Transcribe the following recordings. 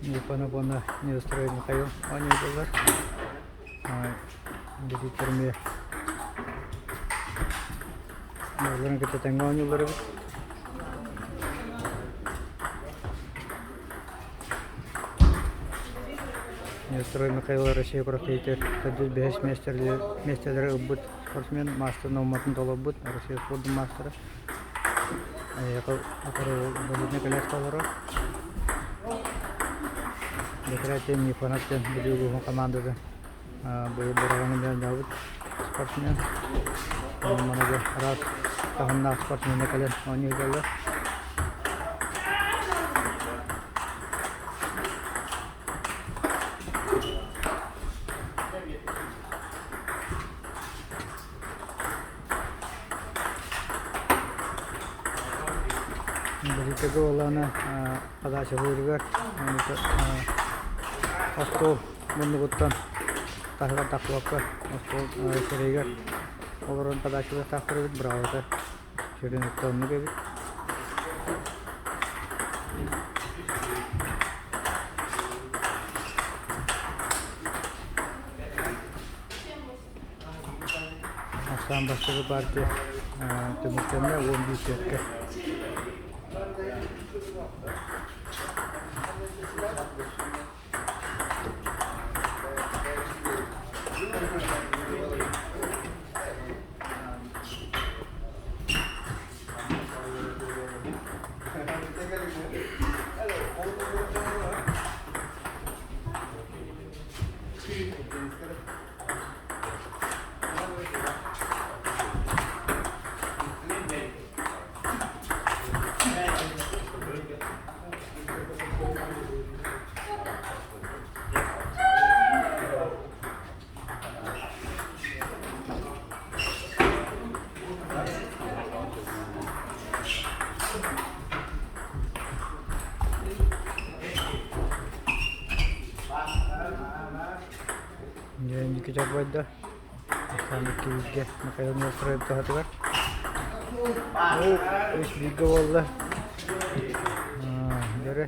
Непонятно, не устроили Михаил. Они доллар. Jadi termnya. Malam kita tengok ni baru. Не устроили Михаил Россия профейтер. Тадис беш мастер убут спортсмен мастер номатын толобут Россия спорт мастер. Я который будет на коллег Deklarasi ini fanatkan beliau komando dah. Berbarang dengan jauh sportnya. Mana je ras tahun nak sportnya kalian awalnya jalan. Beri tegolana pada sebuah Astol menurutkan tahap takwa Astol serigar orang pada sudah takwa berapa jadi tahun ni kebi asam bahasa parti temukannya won bisa ke Ini kita buat dah. Sampai kita makan yang serba tu kan. Oh, is bigo wallah. Jadi.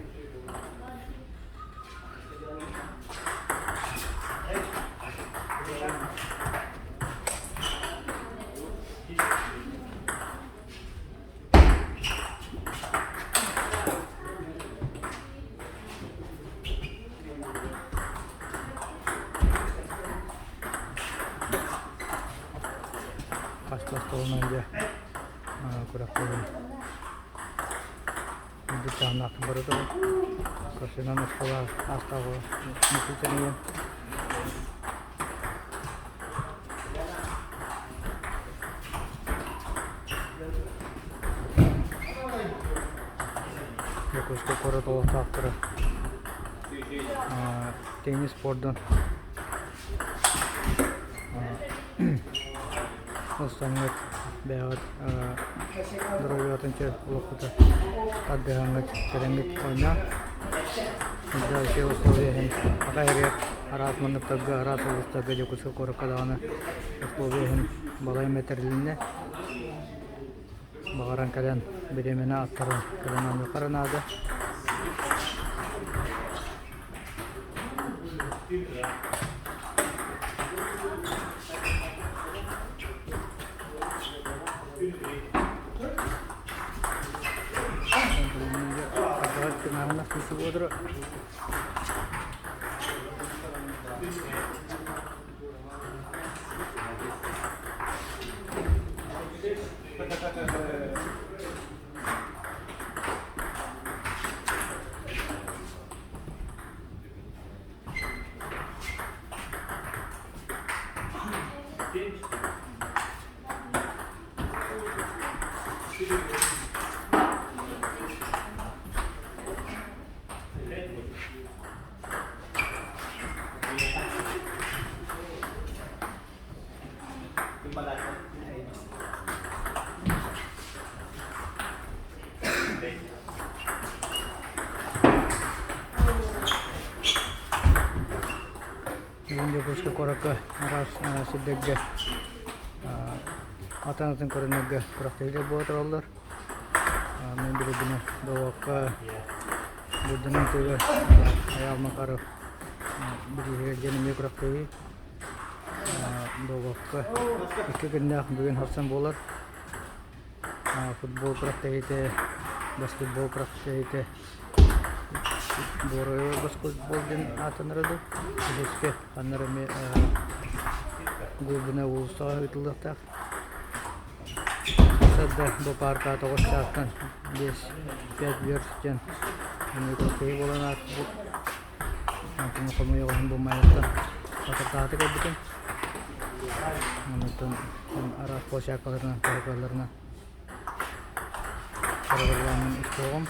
Pas tahun aja, kurang itu tanah baru tu, kasihan sekolah astagfirullah, mesti cari. Ya kusko korat Allah takdir. Tenis sport dan. Sangat berat, berat aja waktu ada hangat, kerengit banyak. Jadi saya usulnya, apa ya? Arat mana taga, arat ulas taga jo kuch korang kadana. Usulnya, balai meterlinya, bagaran kalian beda mana ataran, kalian ambil karena ada. Kenapa sih bodoh? Ini juga korang ke arah sedekah, atan korang kerja kerja buat roller, memberi bina bawa ke buddhaning tuyo ayaw makaro bigihir dyan mikrofon bogok iki ganda bugün hafsan bolar futbol praktekte basketbol praktekte boroyo basketbol din atanırdı eski anları grubuna ulusal itıldıkta sadda bu parka toğuz saattan 5 yarışcan mikrofon bolan bu nanti kamu yang bermainkan kata-kata kayak gitu menonton arah posyakarna kalarna perlawanan istom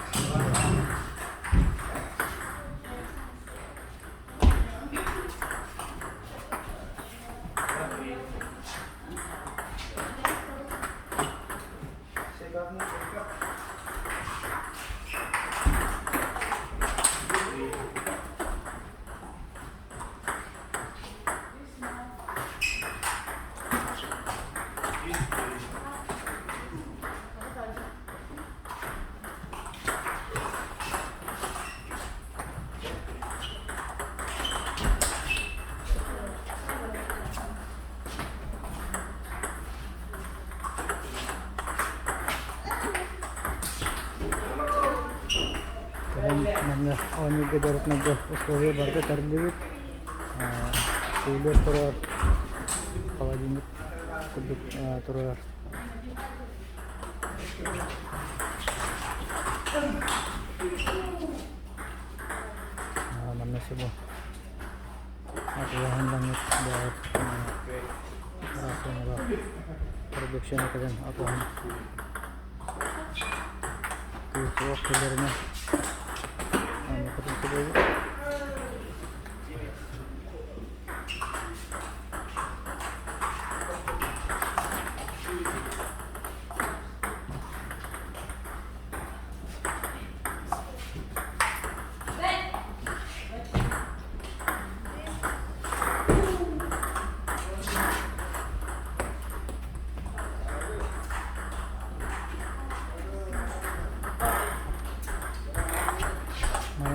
namanya oni gedarat nagdo uskohe barda tardivit sudah turut kalau jimit kuduk turut mana semua aturan langit buat rasanya production kan aturan itu keluarnya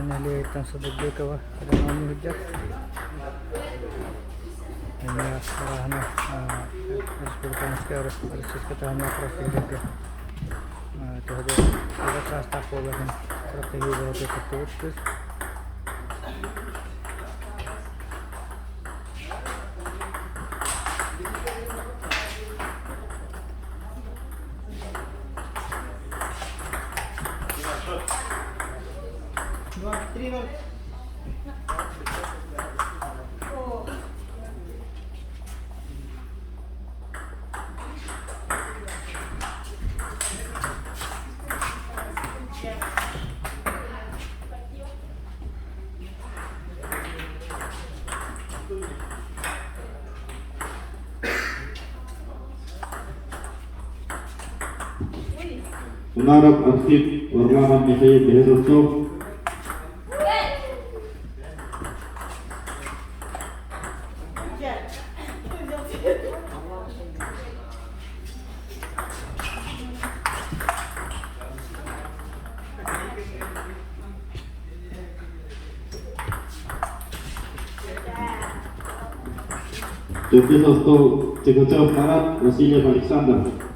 nalitan sa dugay ka ba kada nami hujat ini arahna respublikan sekarang resis ketahan strategi ka itu ada sasta pola kan strategi bahasa tertulis Menarap aktif warna Mikhail Behesovcov Behesovcov Chegotov Marat Vasiliev Alexander.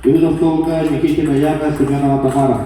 Юзовтолга Никитина Яна Семенова Тамара.